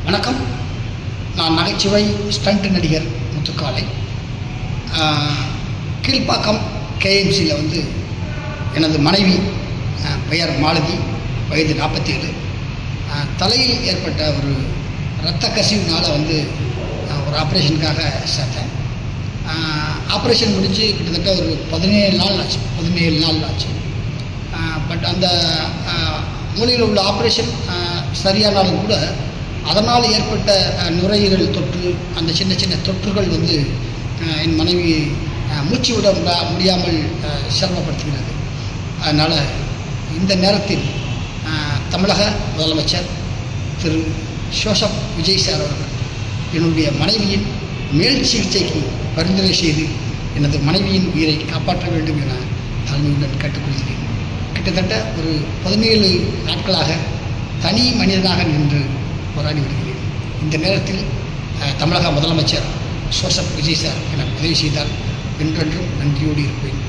வணக்கம். நான் நகைச்சுவை ஸ்டண்ட் நடிகர் முத்துக்காலை. கீழ்ப்பாக்கம் கேஎம்சியில் எனது மனைவி பெயர் மாலதி, வயது 47. தலையில் ஏற்பட்ட ஒரு இரத்த கசிவினால் ஒரு ஆப்ரேஷனுக்காக சேர்த்தேன். ஆப்ரேஷன் முடித்து கிட்டத்தட்ட ஒரு 17 நாள் ஆச்சு. பட் அந்த மூலையில் உள்ள ஆப்ரேஷன் சரியானாலும் கூட அதனால் ஏற்பட்ட நுரையீரல் தொற்று, அந்த சின்ன சின்ன தொற்றுகள் என் மனைவி மூச்சு விட முடியாமல் சிரமப்படுத்துகிறது. அதனால் இந்த நேரத்தில் தமிழக முதலமைச்சர் திரு ஜோசப் விஜய் சார் அவர்கள் என்னுடைய மனைவியின் மேல் சிகிச்சைக்கு பரிந்துரை செய்து எனது மனைவியின் உயிரை காப்பாற்ற வேண்டும் என தாழ்மையுடன் கேட்டுக்கொள்கிறேன். கிட்டத்தட்ட ஒரு 17 நாட்களாக தனி மனிதனாக நின்று போராடி வருகிறேன். இந்த நேரத்தில் தமிழக முதலமைச்சர் ஜோசப் விஜய் சார் எனக்கு உதவி செய்தால் என்றென்றும் நன்றியோடு இருப்பேன்.